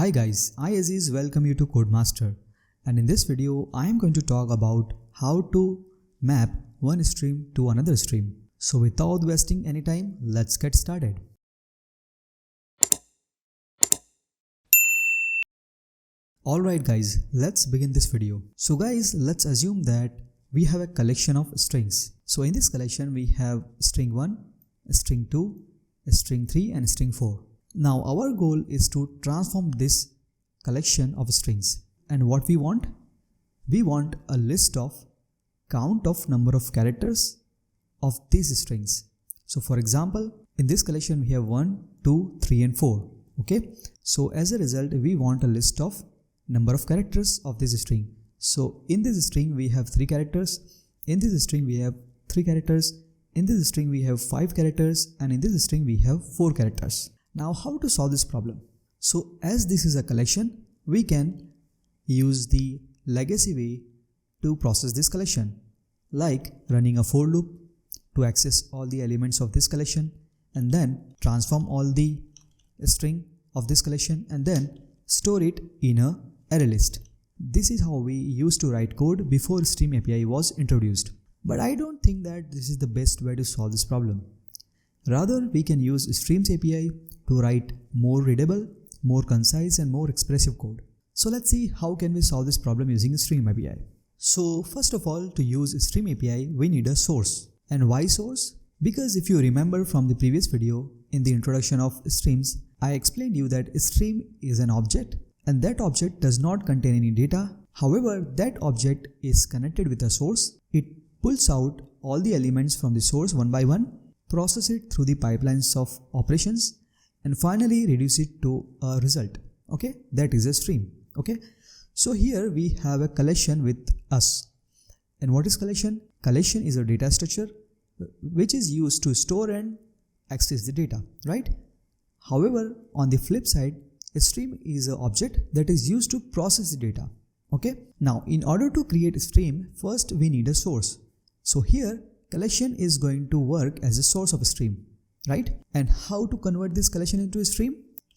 Hi guys, I Aziz welcome you to CoedMaster, and in this video I am going to talk about how to map one stream to another stream. So without wasting any time, let's get started. Alright guys, let's begin this video. So guys, let's assume that we have a collection of strings. So in this collection we have string 1, string 2, string 3 and string 4. Now our goal is to transform this collection of strings, and what we want? We want a list of count of number of characters of these strings. So for example, in this collection we have 1, 2, 3 and 4. Okay. So as a result we want a list of number of characters of this string. So in this string we have 3 characters, in this string we have 3 characters, in this string we have 5 characters, and in this string we have 4 characters. Now how to solve this problem? So as this is a collection, we can use the legacy way to process this collection, like running a for loop to access all the elements of this collection and then transform all the string of this collection and then store it in a array list. This is how we used to write code before Stream API was introduced. But I don't think that this is the best way to solve this problem. Rather, we can use Streams API to write more readable, more concise and more expressive code. So let's see how can we solve this problem using Stream API. So first of all, to use Stream API, we need a source. And why source? Because if you remember from the previous video, in the introduction of streams, I explained you that a stream is an object and that object does not contain any data. However, that object is connected with a source. It pulls out all the elements from the source one by one, process it through the pipelines of operations, and finally reduce it to a result. Okay, that is a stream. Okay, so here we have a collection with us. And what is collection? Collection is a data structure which is used to store and access the data, right? However, on the flip side, a stream is an object that is used to process the data. Okay, now in order to create a stream, first we need a source. So here collection is going to work as a source of a stream, right? And how to convert this collection into a stream?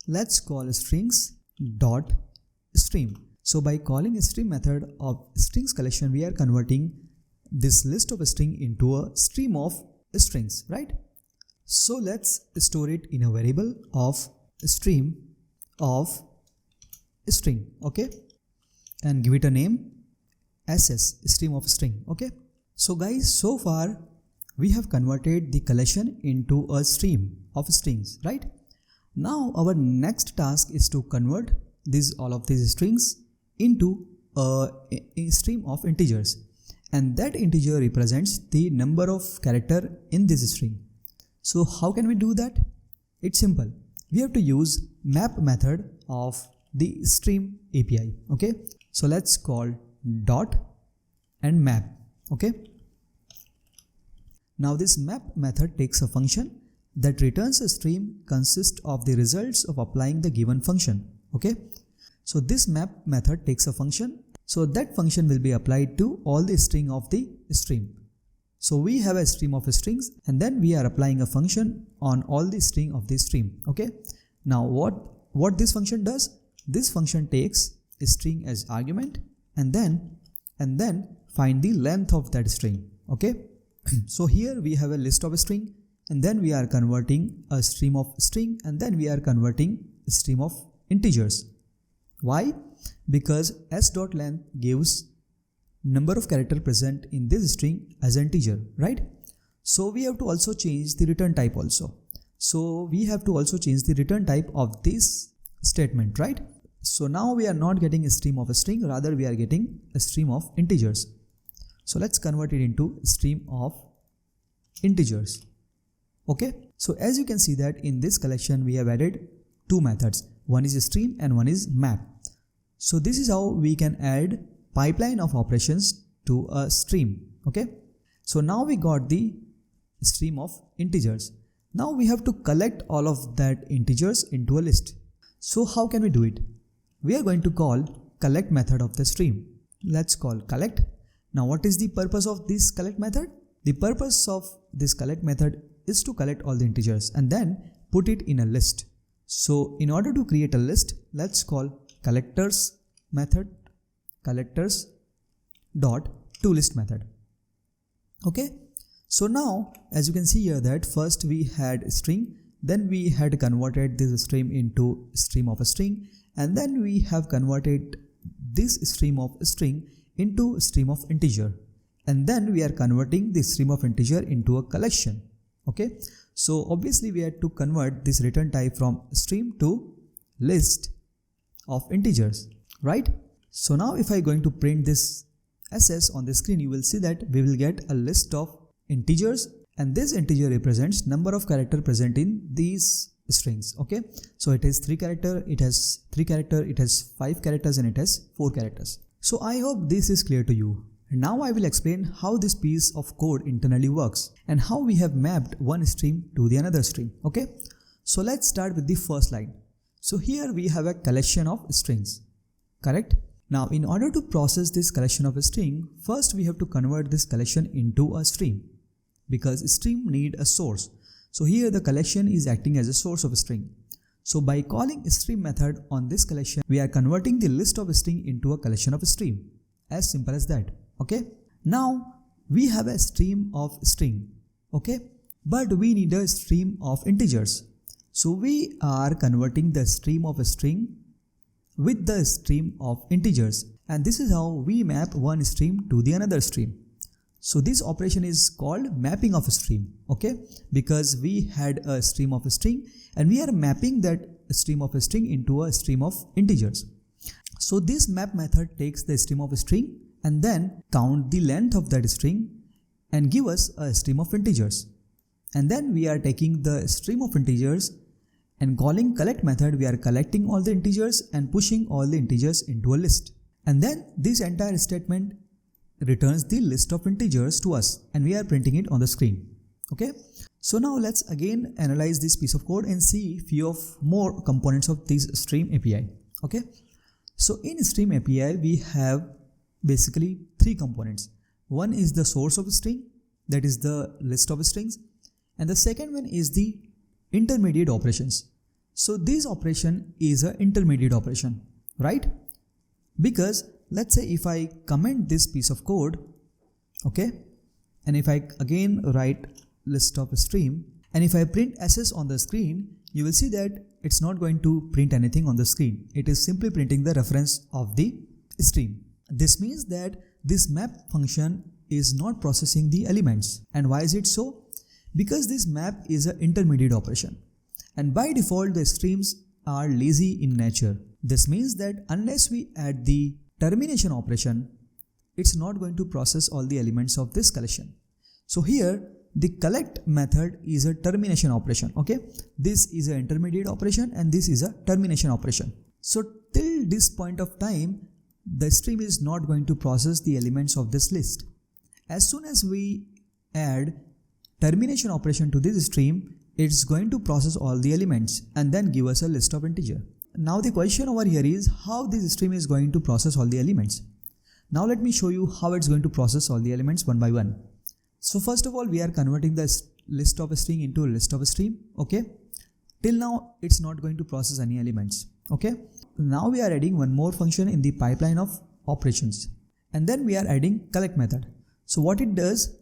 Let's call strings dot stream. So by calling a stream method of strings collection, we are converting this list of a string into a stream of strings, right? So let's store it in a variable of stream of string, okay? And give it a name ss, stream of string, okay? So guys, so far we have converted the collection into a stream of strings, right? Now our next task is to convert all of these strings into a stream of integers, and that integer represents the number of character in this string. So how can we do that? It's simple. We have to use map method of the Stream API. Okay, so let's call dot and map. Okay, now this map method takes a function that returns a stream consists of the results of applying the given function. Okay, so this map method takes a function, so that function will be applied to all the string of the stream. So we have a stream of strings and then we are applying a function on all the string of the stream. Okay, now what this function does? This function takes a string as argument and then find the length of that string. Okay, so here we have a list of a string and then we are converting a stream of string and then we are converting a stream of integers. Why? Because s.length gives number of character present in this string as an integer, right? So we have to also change the return type also. So we have to also change the return type of this statement, right? So now we are not getting a stream of a string, rather we are getting a stream of integers. So let's convert it into a stream of integers. Okay, so as you can see that in this collection we have added two methods. One is a stream and one is map. So this is how we can add pipeline of operations to a stream. Okay, so now we got the stream of integers. Now we have to collect all of that integers into a list. So how can we do it? We are going to call collect method of the stream. Let's call collect. Now what is the purpose of this collect method? The purpose of this collect method is to collect all the integers and then put it in a list. So in order to create a list, let's call collectors method collectors dot toList method. Okay, so now as you can see here that first we had string, then we had converted this stream into stream of a string, and then we have converted this stream of string into stream of integer, and then we are converting this stream of integer into a collection. Okay, so obviously we had to convert this return type from stream to list of integers, right? So now if I going to print this SS on the screen, you will see that we will get a list of integers, and this integer represents number of character present in these strings. Okay, so it has 3 character, it has 3 character, it has 5 characters, and it has 4 characters. So I hope this is clear to you. Now I will explain how this piece of code internally works and how we have mapped one stream to the another stream. Okay, so let's start with the first line. So here we have a collection of strings, correct? Now in order to process this collection of a string, first we have to convert this collection into a stream, because stream need a source. So here the collection is acting as a source of a string. So by calling stream method on this collection, we are converting the list of a string into a collection of a stream. As simple as that. Okay, now we have a stream of string, okay, but we need a stream of integers. So we are converting the stream of a string with the stream of integers, and this is how we map one stream to the another stream. So this operation is called mapping of a stream, okay, because we had a stream of a string and we are mapping that stream of a string into a stream of integers. So this map method takes the stream of a string and then count the length of that string and give us a stream of integers. And then we are taking the stream of integers and calling collect method, we are collecting all the integers and pushing all the integers into a list. And then this entire statement returns the list of integers to us and we are printing it on the screen. Okay, so now let's again analyze this piece of code and see few of more components of this stream API. Okay, so in stream API we have basically 3 components. One is the source of a string, that is the list of strings, and the second one is the intermediate operations. So this operation is an intermediate operation, right? Because let's say if I comment this piece of code, okay, and if I again write list of a stream, and if I print SS on the screen, you will see that it's not going to print anything on the screen. It is simply printing the reference of the stream. This means that this map function is not processing the elements. And why is it so? Because this map is an intermediate operation. And by default, the streams are lazy in nature. This means that unless we add the termination operation, it's not going to process all the elements of this collection. So here, the collect method is a termination operation. Okay, this is an intermediate operation and this is a termination operation. So till this point of time, the stream is not going to process the elements of this list. As soon as we add termination operation to this stream, it's going to process all the elements and then give us a list of integer. Now the question over here is how this stream is going to process all the elements. Now let me show you how it's going to process all the elements one by one. So first of all, we are converting the list of a string into a list of a stream. Okay, till now it's not going to process any elements. Okay, now we are adding one more function in the pipeline of operations, and then we are adding collect method. So what it does,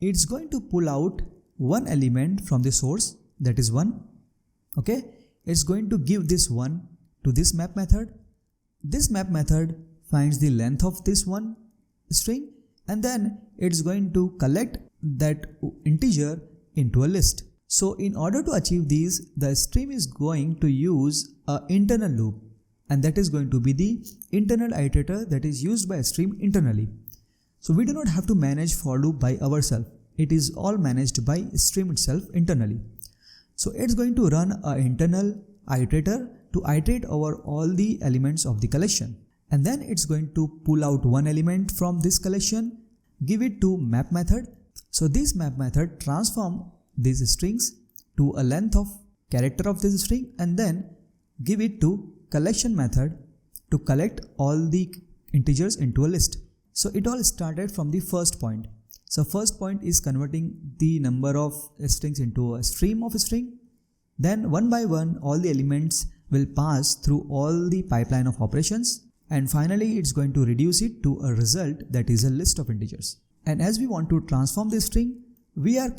it's going to pull out one element from the source, that is 1. Okay, it's going to give this 1 to this map method. This map method finds the length of this one string and then it's going to collect that integer into a list. So in order to achieve these, the stream is going to use an internal loop, and that is going to be the internal iterator that is used by a stream internally. So we do not have to manage for loop by ourselves. It is all managed by stream itself internally. So it's going to run an internal iterator to iterate over all the elements of the collection. And then it's going to pull out one element from this collection, give it to map method. So this map method transform these strings to a length of character of this string and then give it to collection method to collect all the integers into a list. So it all started from the first point. So first point is converting the number of strings into a stream of a string. Then one by one all the elements will pass through all the pipeline of operations, and finally it's going to reduce it to a result that is a list of integers. And as we want to transform this string, we are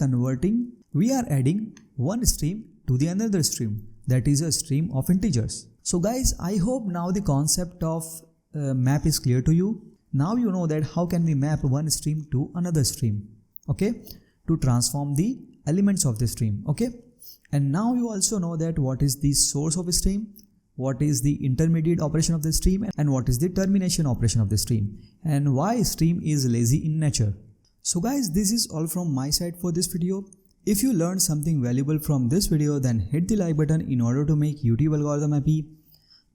adding one stream to the another stream, that is a stream of integers. So guys, I hope now the concept of map is clear to you. Now you know that how can we map one stream to another stream, okay, to transform the elements of the stream, okay. And now you also know that what is the source of a stream, what is the intermediate operation of the stream, and what is the termination operation of the stream, and why stream is lazy in nature. So guys, this is all from my side for this video. If you learned something valuable from this video, then hit the like button in order to make YouTube algorithm happy.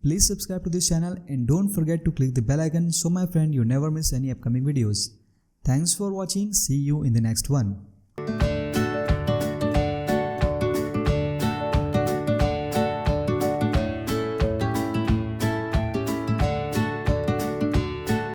Please subscribe to this channel and don't forget to click the bell icon so my friend you never miss any upcoming videos. Thanks for watching. See you in the next one.